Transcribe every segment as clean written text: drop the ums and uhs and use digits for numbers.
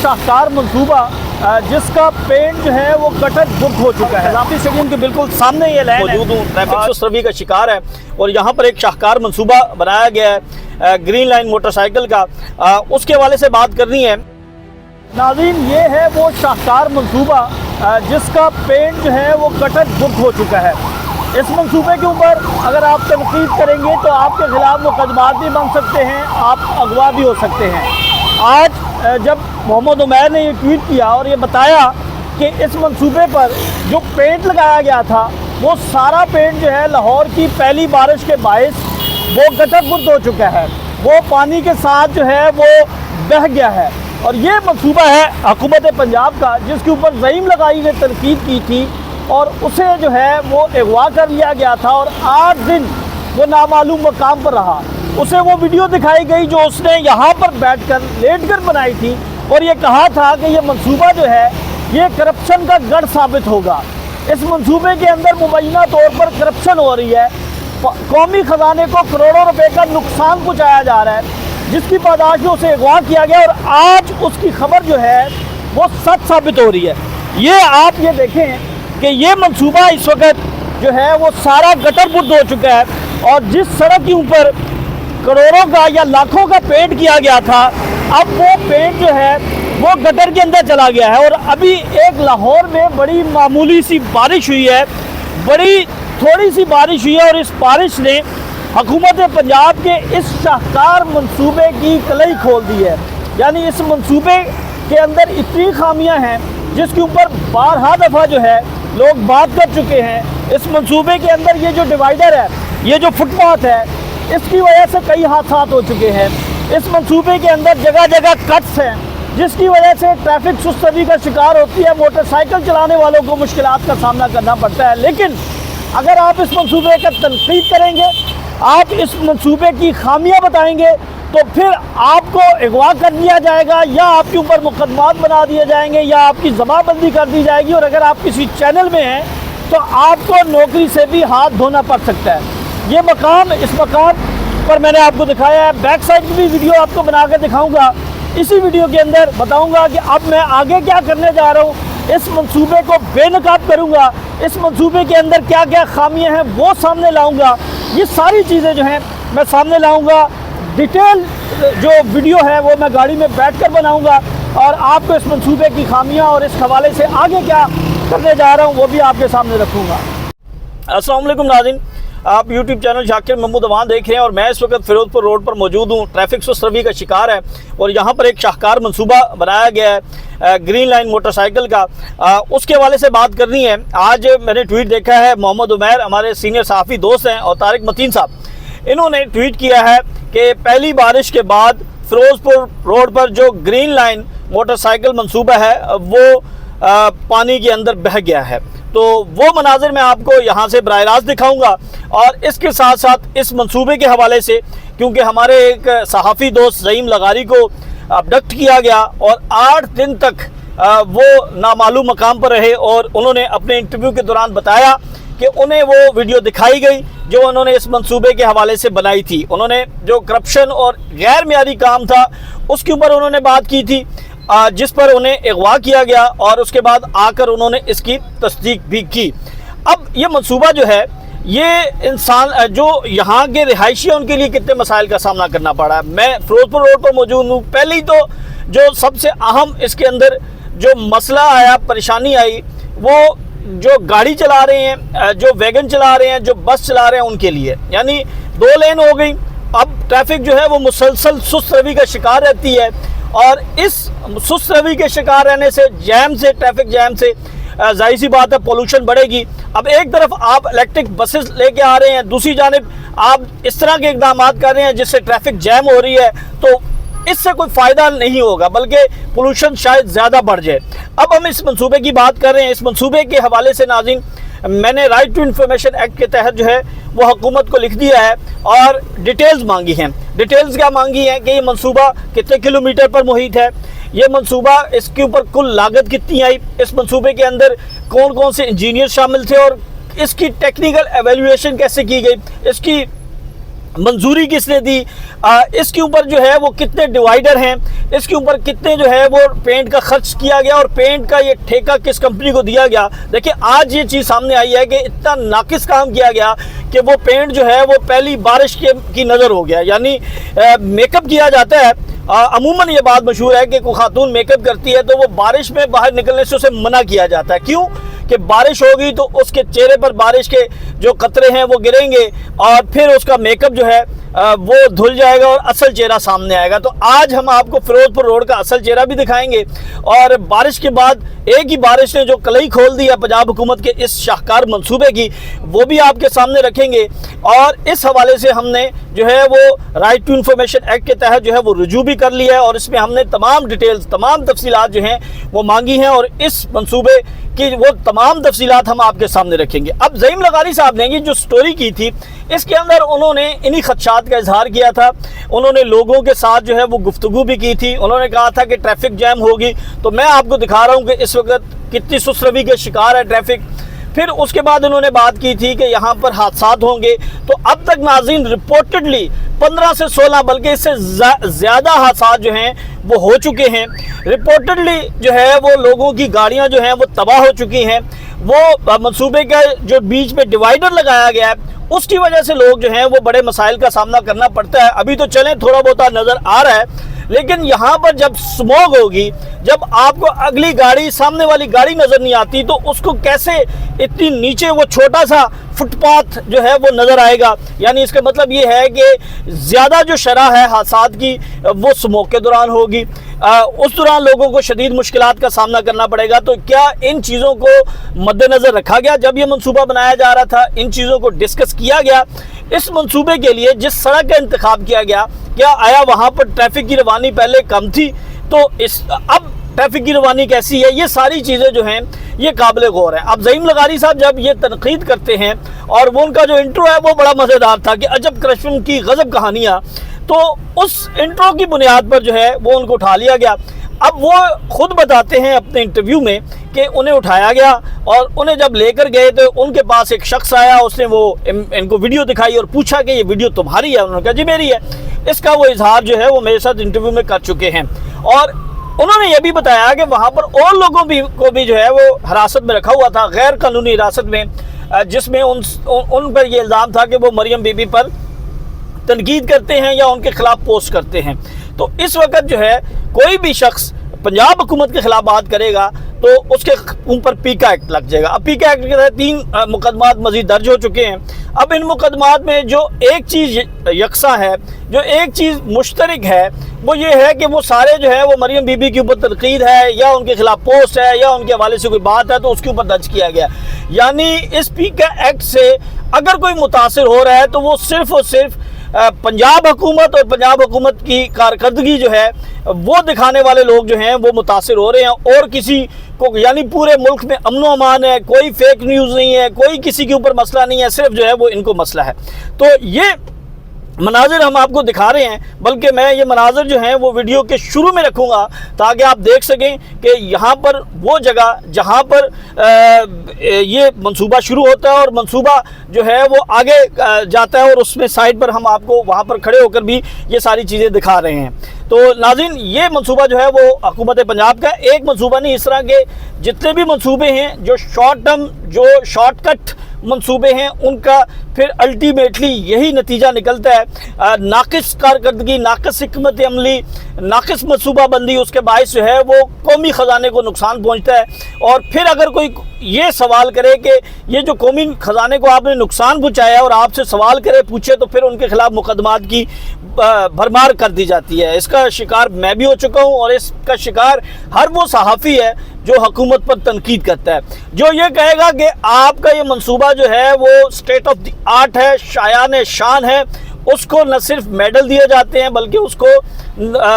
शाहकार मंसूबा जिसका पेंट जो है वो कटर बुक हो चुका है। राफी स्टेडियम के बिल्कुल सामने ये लैंड मौजूद हूँ, ट्रैफिक सुस्रवी का शिकार है और यहाँ पर एक शाहकार मंसूबा बनाया गया है ग्रीन लाइन मोटरसाइकिल का, उसके हवाले से बात करनी है। नाज़रीन, ये है वो शाहकार मंसूबा जिसका पेंट जो है वो कटर बुक हो चुका है। इस मंसूबे के ऊपर अगर आप तनकीद करेंगे तो आपके खिलाफ मुकदमात भी बन सकते हैं, आप अगवा भी हो सकते हैं। आज जब मोहम्मद उमैर ने ये ट्वीट किया और ये बताया कि इस मंसूबे पर जो पेंट लगाया गया था वो सारा पेंट जो है लाहौर की पहली बारिश के बायस वो गटरबुर्द हो चुका है, वो पानी के साथ जो है वो बह गया है। और ये मंसूबा है हुकूमत पंजाब का जिसके ऊपर ज़ईम लगाई ने तनकीद की थी और उसे जो है वो अगवा कर लिया गया था और 8 दिन वो नामालूम मकाम पर रहा। उसे वो वीडियो दिखाई गई जो उसने यहाँ पर बैठकर लेटकर बनाई थी और ये कहा था कि ये मंसूबा जो है ये करप्शन का गढ़ साबित होगा। इस मंसूबे के अंदर मुबैना तौर पर करप्शन हो रही है, कौमी ख़जाने को करोड़ों रुपए का नुकसान पहुँचाया जा रहा है, जिसकी पादाश में उसे अगवा किया गया और आज उसकी खबर जो है वो सच साबित हो रही है। ये आप ये देखें कि ये मंसूबा इस वक्त जो है वो सारा गटरबुर्द हो चुका है और जिस सड़क के ऊपर करोड़ों का या लाखों का पेंट किया गया था अब वो पेंट जो है वो गटर के अंदर चला गया है। और अभी एक लाहौर में बड़ी मामूली सी बारिश हुई है, बड़ी थोड़ी सी बारिश हुई है और इस बारिश ने हुकूमत पंजाब के इस शाहकार मंसूबे की कलई खोल दी है। यानी इस मंसूबे के अंदर इतनी खामियां हैं जिसके ऊपर बारहा दफ़ा जो है लोग बात कर चुके हैं। इस मंसूबे के अंदर ये जो डिवाइडर है, ये जो फुटपाथ है, इसकी वजह से कई हादसा हो चुके हैं। इस मंसूबे के अंदर जगह जगह कट्स हैं जिसकी वजह से ट्रैफिक सुस्ती का शिकार होती है, मोटरसाइकिल चलाने वालों को मुश्किलात का सामना करना पड़ता है। लेकिन अगर आप इस मंसूबे का तनकीद करेंगे, आप इस मंसूबे की खामियां बताएंगे तो फिर आपको अगवा कर लिया जाएगा या आपके ऊपर मुकदमात बना दिए जाएंगे या आपकी जमाबंदी कर दी जाएगी और अगर आप किसी चैनल में हैं तो आपको नौकरी से भी हाथ धोना पड़ सकता है। ये मकाम, इस मकाम पर मैंने आपको दिखाया है, बैक साइड की भी वीडियो आपको बना कर दिखाऊँगा। इसी वीडियो के अंदर बताऊँगा कि अब मैं आगे क्या करने जा रहा हूँ, इस मंसूबे को बेनकाब करूँगा, इस मंसूबे के अंदर क्या क्या खामियाँ हैं वो सामने लाऊँगा। ये सारी चीज़ें जो हैं मैं सामने लाऊँगा। डिटेल जो वीडियो है वो मैं गाड़ी में बैठकर बनाऊंगा और आपको इस मंसूबे की खामियां और इस हवाले से आगे क्या करने जा रहा हूं वो भी आपके सामने रखूंगा। अस्सलाम वालेकुम नाज़रीन, आप यूट्यूब चैनल शाकिर महमूद अवान देख रहे हैं और मैं इस वक्त फिरोजपुर रोड पर मौजूद हूं। ट्रैफिक सुस्रवी का शिकार है और यहाँ पर एक शाहकार मंसूबा बनाया गया है ग्रीन लाइन मोटरसाइकिल का, उसके हवाले से बात करनी है। आज मैंने ट्वीट देखा है, मोहम्मद उमैर हमारे सीनियर सहाफ़ी दोस्त हैं और तारिक मतीन साहब, इन्होंने ट्वीट किया है कि पहली बारिश के बाद फिरोजपुर रोड पर जो ग्रीन लाइन मोटरसाइकिल मंसूबा है वो पानी के अंदर बह गया है। तो वो मनाजिर मैं आपको यहाँ से बराह रास्त दिखाऊंगा और इसके साथ साथ इस मंसूबे के हवाले से, क्योंकि हमारे एक सहाफ़ी दोस्त ज़ईम लगारी को अबडक्ट किया गया और 8 दिन तक वो नामालूम मकाम पर रहे और उन्होंने अपने इंटरव्यू के दौरान बताया कि उन्हें वो वीडियो दिखाई गई जो उन्होंने इस मंसूबे के हवाले से बनाई थी। उन्होंने जो करप्शन और गैर मियारी काम था उसके ऊपर उन्होंने बात की थी, जिस पर उन्हें अगवा किया गया और उसके बाद आकर उन्होंने इसकी तस्दीक भी की। अब ये मंसूबा जो है ये इंसान जो यहाँ के रिहायशी हैं उनके लिए कितने मसाइल का सामना करना पड़ा है। मैं फिरोजपुर रोड पर मौजूद हूँ। पहले तो जो सबसे अहम इसके अंदर जो मसला आया, परेशानी आई, वो जो गाड़ी चला रहे हैं, जो वैगन चला रहे हैं, जो बस चला रहे हैं उनके लिए, यानी 2 लेन हो गई। अब ट्रैफिक जो है वो मुसलसल सुस्त रवि का शिकार रहती है और इस सुस्त रवि के शिकार रहने से ट्रैफिक जैम से जाहिर सी बात है पोल्यूशन बढ़ेगी। अब एक तरफ आप इलेक्ट्रिक बसेस लेके आ रहे हैं, दूसरी जानिब आप इस तरह के इकदाम कर रहे हैं जिससे ट्रैफिक जैम हो रही है, तो इससे कोई फ़ायदा नहीं होगा बल्कि पोल्यूशन शायद ज़्यादा बढ़ जाए। अब हम इस मंसूबे की बात कर रहे हैं। इस मंसूबे के हवाले से नाज़रीन मैंने राइट टू इन्फॉर्मेशन एक्ट के तहत जो है वो हुकूमत को लिख दिया है और डिटेल्स मांगी हैं। डिटेल्स क्या मांगी हैं कि ये मंसूबा कितने किलोमीटर पर मुहित है, ये मंसूबा, इसके ऊपर कुल लागत कितनी आई, इस मंसूबे के अंदर कौन कौन से इंजीनियर शामिल थे और इसकी टेक्निकल एवेल्यूएशन कैसे की गई, इसकी मंजूरी किसने दी, इसके ऊपर जो है वो कितने डिवाइडर हैं, इसके ऊपर कितने जो है वो पेंट का खर्च किया गया और पेंट का ये ठेका किस कंपनी को दिया गया। देखिए आज ये चीज़ सामने आई है कि इतना नाकिस काम किया गया कि वो पेंट जो है वो पहली बारिश की नज़र हो गया। यानी मेकअप किया जाता है, अमूमन ये बात मशहूर है कि कोई खातून मेकअप करती है तो वो बारिश में बाहर निकलने से उसे मना किया जाता है। क्यों कि बारिश होगी तो उसके चेहरे पर बारिश के जो कतरे हैं वो गिरेंगे और फिर उसका मेकअप जो है वो धुल जाएगा और असल चेहरा सामने आएगा। तो आज हम आपको फिरोजपुर रोड का असल चेहरा भी दिखाएंगे और बारिश के बाद एक ही बारिश ने जो कलई खोल दी है पंजाब हुकूमत के इस शाहकार मंसूबे की, वो भी आपके सामने रखेंगे। और इस हवाले से हमने जो है वो राइट टू इंफॉर्मेशन एक्ट के तहत जो है वो रुजू भी कर लिया है और इसमें हमने तमाम डिटेल्स, तमाम तफसीलात जो हैं वो मांगी हैं और इस मंसूबे की वो तमाम तफसीलात हम आपके सामने रखेंगे। अब ज़हीम लगारी साहब ने जो स्टोरी की थी इसके अंदर उन्होंने इन्हीं खदशात का इजहार किया था। उन्होंने लोगों के साथ जो है वो गुफ्तगू भी की थी। उन्होंने कहा था कि ट्रैफिक जैम होगी, तो मैं आपको दिखा रहा हूँ कि इस वक्त कितनी सुसरवी के शिकार है ट्रैफिक। फिर उसके बाद उन्होंने बात की थी कि यहाँ पर हादसात होंगे। तो अब तक नाज़रीन रिपोर्टेडली 15 से 16 बल्कि इससे ज़्यादा हादसात जो हैं वो हो चुके हैं। रिपोर्टेडली जो है वो लोगों की गाड़ियाँ जो हैं वो तबाह हो चुकी हैं। वो मंसूबे का जो बीच में डिवाइडर लगाया गया है उसकी वजह से लोग जो हैं वो बड़े मसाइल का सामना करना पड़ता है। अभी तो चलें थोड़ा बहुत नज़र आ रहा है, लेकिन यहाँ पर जब स्मॉग होगी, जब आपको अगली गाड़ी, सामने वाली गाड़ी नज़र नहीं आती, तो उसको कैसे इतनी नीचे वो छोटा सा फुटपाथ जो है वो नज़र आएगा। यानी इसका मतलब ये है कि ज़्यादा जो शरह है हादसात की वो स्मॉग के दौरान होगी। उस दौरान लोगों को शदीद मुश्किलात का सामना करना पड़ेगा। तो क्या इन चीज़ों को मद्देनज़र रखा गया जब ये मंसूबा बनाया जा रहा था? इन चीज़ों को डिस्कस किया गया? इस मंसूबे के लिए जिस सड़क का इंतखाब किया गया, क्या आया वहाँ पर ट्रैफिक की रवानी पहले कम थी तो अब ट्रैफिक की रवानी कैसी है? ये सारी चीज़ें जो हैं ये काबिल गौर है। अब ज़हीम लगारी साहब जब ये तनकीद करते हैं और वो उनका जो इंट्रो है वो बड़ा मज़ेदार था कि अजब कृष्ण की गज़ब कहानियाँ, तो उस इंट्रो की बुनियाद पर जो है वो उनको उठा लिया गया। अब वो खुद बताते हैं अपने इंटरव्यू में कि उन्हें उठाया गया और उन्हें जब लेकर गए तो उनके पास एक शख्स आया, उसने वो इनको वीडियो दिखाई और पूछा कि ये वीडियो तुम्हारी है? उन्होंने कहा जी मेरी है। इसका वो इजहार जो है वो मेरे साथ इंटरव्यू में कर चुके हैं। और उन्होंने ये भी बताया कि वहाँ पर और लोगों को भी जो है वो हिरासत में रखा हुआ था, गैर कानूनी हिरासत में, जिसमें उन पर यह इल्ज़ाम था कि वो मरियम बीबी पर तनकीद करते हैं या उनके खिलाफ पोस्ट करते हैं। तो इस वक्त जो है कोई भी शख्स पंजाब हुकूमत के खिलाफ बात करेगा तो उसके ऊपर पीका एक्ट लग जाएगा। अब पीका एक्ट के तहत 3 मुकदमात मजीद दर्ज हो चुके हैं। अब इन मुकदमात में जो एक चीज़ यकसा है, जो एक चीज़ मुश्तरक है, वो ये है कि वो सारे जो है वो मरियम बीबी के ऊपर तनकीद है या उनके खिलाफ पोस्ट है या उनके हवाले से कोई बात है तो उसके ऊपर दर्ज किया गया। यानी इस पीका एक्ट से अगर कोई मुतासिर हो रहा है तो वो सिर्फ़ और सिर्फ पंजाब हुकूमत और पंजाब हुकूमत की कारकर्दगी जो है वो दिखाने वाले लोग जो हैं वो मुतासिर हो रहे हैं और किसी को, यानी पूरे मुल्क में अमन व अमान है, कोई फेक न्यूज़ नहीं है, कोई किसी के ऊपर मसला नहीं है, सिर्फ जो है वो इनको मसला है। तो ये मनाजिर हम आपको दिखा रहे हैं, बल्कि मैं ये मनाजिर जो हैं वो वीडियो के शुरू में रखूँगा ताकि आप देख सकें कि यहाँ पर वो जगह जहाँ पर ये मंसूबा शुरू होता है और मंसूबा जो है वो आगे जाता है और उसमें साइड पर हम आपको वहाँ पर खड़े होकर भी ये सारी चीज़ें दिखा रहे हैं। तो नाज़रीन ये मंसूबा जो है वो हुकूमत पंजाब का एक मंसूबा नहीं, इस तरह के जितने भी मंसूबे हैं जो शॉर्ट टर्म, जो शॉर्टकट मंसूबे हैं, उनका फिर अल्टीमेटली यही नतीजा निकलता है, नाकिस कारकर्दगी, नाकिस हिकमत अमली, नाकिस मंसूबा बंदी, उसके बायस जो है वो कौमी ख़जाने को नुकसान पहुंचता है। और फिर अगर कोई ये सवाल करे कि ये जो कौमी ख़जाने को आपने नुकसान पहुंचाया और आपसे सवाल करे, पूछे, तो फिर उनके खिलाफ मुकदमात की भरमार कर दी जाती है। इसका शिकार मैं भी हो चुका हूँ और इसका शिकार हर वो सहाफ़ी है जो हुकूमत पर तनकीद करता है, जो ये कहेगा कि आपका ये मंसूबा जो है वो स्टेट ऑफ द आर्ट है, शायान शान है, उसको न सिर्फ मेडल दिए जाते हैं बल्कि उसको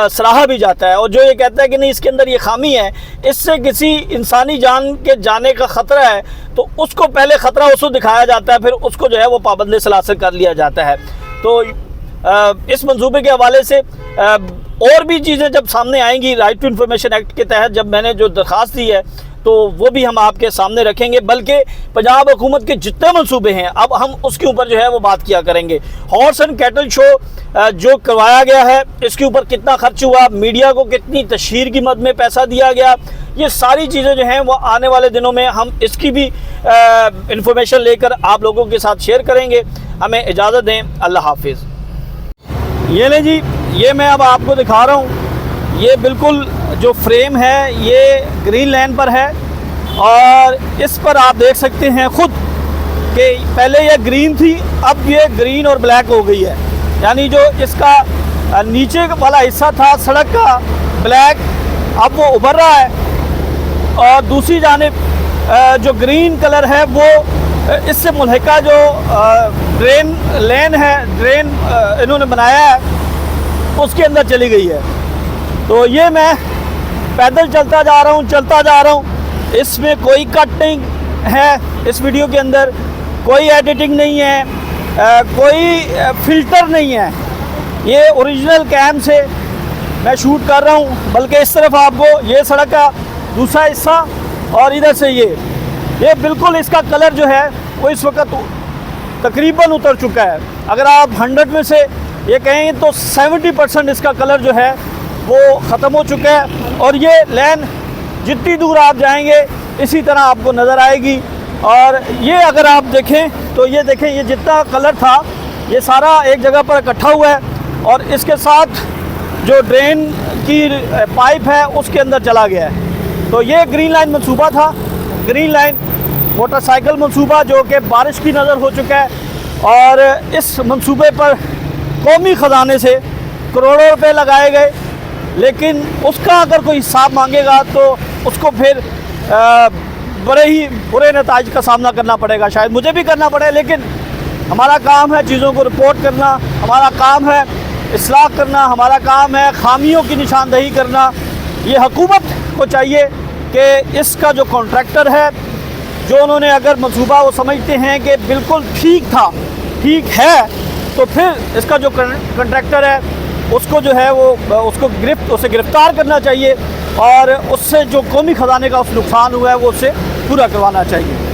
सराहा भी जाता है। और जो ये कहता है कि नहीं इसके अंदर ये खामी है, इससे किसी इंसानी जान के जाने का ख़तरा है, तो उसको पहले ख़तरा उसको दिखाया जाता है, फिर उसको जो है वो पाबंद सलासर कर लिया जाता है। तो इस मंसूबे के हवाले से और भी चीज़ें जब सामने आएंगी, राइट टू इंफॉर्मेशन एक्ट के तहत जब मैंने जो दरख्वास्त दी है تو وہ بھی ہم آپ کے سامنے رکھیں گے، بلکہ پنجاب حکومت کے جتنے منصوبے ہیں اب ہم اس کے اوپر جو ہے وہ بات کیا کریں گے۔ ہارس اینڈ کیٹل شو جو کروایا گیا ہے، اس کے اوپر کتنا خرچ ہوا، میڈیا کو کتنی تشہیر کی مد میں پیسہ دیا گیا، یہ ساری چیزیں جو ہیں وہ آنے والے دنوں میں ہم اس کی بھی انفارمیشن لے کر آپ لوگوں کے ساتھ شیئر کریں گے۔ ہمیں اجازت دیں، اللہ حافظ۔ یہ لیں جی، یہ میں اب آپ کو دکھا رہا ہوں، یہ بالکل جو فریم ہے یہ گرین لین پر ہے، اور اس پر آپ دیکھ سکتے ہیں خود کہ پہلے یہ گرین تھی، اب یہ گرین اور بلیک ہو گئی ہے، یعنی جو اس کا نیچے والا حصہ تھا سڑک کا بلیک، اب وہ ابھر رہا ہے، اور دوسری جانب جو گرین کلر ہے وہ اس سے ملحقہ جو ڈرین لین ہے، ڈرین انہوں نے بنایا ہے، اس کے اندر چلی گئی ہے۔ تو یہ میں پیدل چلتا جا رہا ہوں، اس میں کوئی کٹ نہیں ہے، اس ویڈیو کے اندر کوئی ایڈیٹنگ نہیں ہے، کوئی فلٹر نہیں ہے، یہ اوریجنل کیم سے میں شوٹ کر رہا ہوں، بلکہ اس طرف آپ کو یہ سڑک کا دوسرا حصہ اور ادھر سے یہ بالکل اس کا کلر جو ہے وہ اس وقت تقریباً اتر چکا ہے۔ اگر آپ 100 میں سے یہ کہیں تو 70% اس کا کلر جو ہے وہ ختم ہو چکا ہے، اور یہ لین جتنی دور آپ جائیں گے اسی طرح آپ کو نظر آئے گی۔ اور یہ اگر آپ دیکھیں تو یہ دیکھیں، یہ جتنا کلر تھا یہ سارا ایک جگہ پر اکٹھا ہوا ہے، اور اس کے ساتھ جو ڈرین کی پائپ ہے اس کے اندر چلا گیا ہے۔ تو یہ گرین لائن منصوبہ تھا، گرین لائن موٹر سائیکل منصوبہ جو کہ بارش کی نظر ہو چکا ہے، اور اس منصوبے پر قومی خزانے سے کروڑوں روپے لگائے گئے، لیکن اس کا اگر کوئی حساب مانگے گا تو اس کو پھر بڑے ہی برے نتائج کا سامنا کرنا پڑے گا، شاید مجھے بھی کرنا پڑے، لیکن ہمارا کام ہے چیزوں کو رپورٹ کرنا، ہمارا کام ہے اصلاح کرنا، ہمارا کام ہے خامیوں کی نشاندہی کرنا۔ یہ حکومت کو چاہیے کہ اس کا جو کانٹریکٹر ہے، جو انہوں نے اگر منصوبہ وہ سمجھتے ہیں کہ بالکل ٹھیک ہے، تو پھر اس کا جو کنٹریکٹر ہے اس کو جو ہے وہ اسے گرفتار کرنا چاہیے، اور اس سے جو قومی خزانے کا اس نقصان ہوا ہے وہ اسے پورا کروانا چاہیے۔